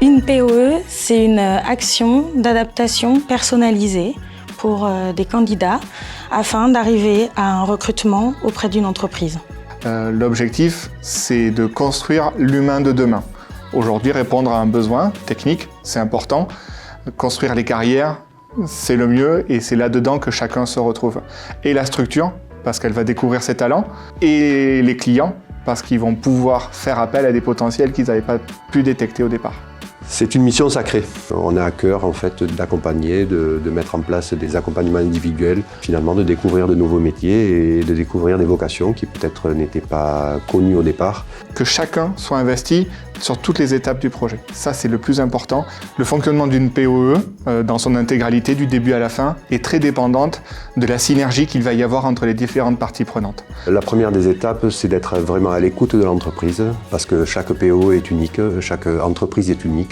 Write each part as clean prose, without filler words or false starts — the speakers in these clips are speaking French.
Une POE, c'est une action d'adaptation personnalisée pour des candidats afin d'arriver à un recrutement auprès d'une entreprise. L'objectif, c'est de construire l'humain de demain. Aujourd'hui, répondre à un besoin technique, c'est important. Construire les carrières, c'est le mieux et c'est là-dedans que chacun se retrouve. Et la structure, parce qu'elle va découvrir ses talents, et les clients, parce qu'ils vont pouvoir faire appel à des potentiels qu'ils n'avaient pas pu détecter au départ. C'est une mission sacrée. On a à cœur en fait d'accompagner, de mettre en place des accompagnements individuels, finalement de découvrir de nouveaux métiers et de découvrir des vocations qui peut-être n'étaient pas connues au départ. Que chacun soit investi sur toutes les étapes du projet. Ça, c'est le plus important. Le fonctionnement d'une POE, dans son intégralité, du début à la fin, est très dépendante de la synergie qu'il va y avoir entre les différentes parties prenantes. La première des étapes, c'est d'être vraiment à l'écoute de l'entreprise, parce que chaque POE est unique, chaque entreprise est unique.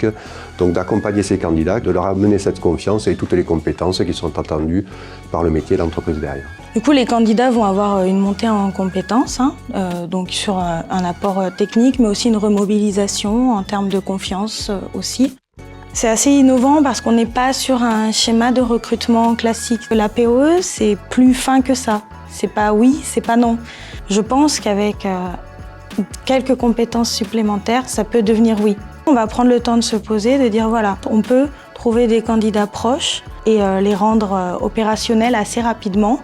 Donc d'accompagner ces candidats, de leur amener cette confiance et toutes les compétences qui sont attendues par le métier de l'entreprise derrière. Du coup, les candidats vont avoir une montée en compétences, donc sur un apport technique, mais aussi une remobilisation en termes de confiance aussi. C'est assez innovant parce qu'on n'est pas sur un schéma de recrutement classique. La POE, c'est plus fin que ça. C'est pas oui, c'est pas non. Je pense qu'avec quelques compétences supplémentaires, ça peut devenir oui. On va prendre le temps de se poser, de dire voilà, on peut trouver des candidats proches et les rendre opérationnels assez rapidement.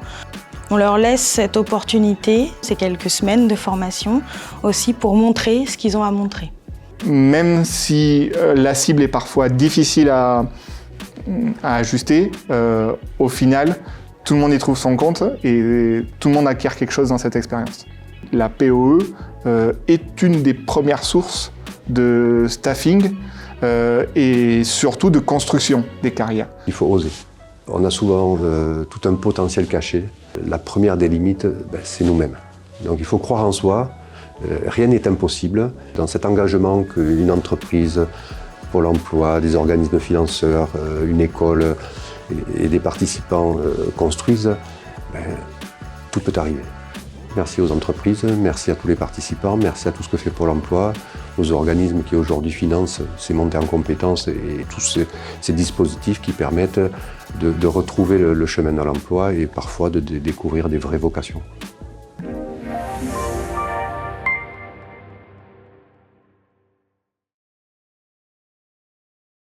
On leur laisse cette opportunité, ces quelques semaines de formation, aussi pour montrer ce qu'ils ont à montrer. Même si la cible est parfois difficile à ajuster, au final, tout le monde y trouve son compte et tout le monde acquiert quelque chose dans cette expérience. La POE est une des premières sources de staffing et surtout de construction des carrières. Il faut oser. On a souvent tout un potentiel caché. La première des limites, c'est nous-mêmes. Donc il faut croire en soi, rien n'est impossible. Dans cet engagement qu'une entreprise, Pôle emploi, des organismes financeurs, une école et des participants construisent, tout peut arriver. Merci aux entreprises, merci à tous les participants, merci à tout ce que fait Pôle emploi, aux organismes qui aujourd'hui financent ces montées en compétences et tous ces dispositifs qui permettent de retrouver le chemin dans l'emploi et parfois de découvrir des vraies vocations.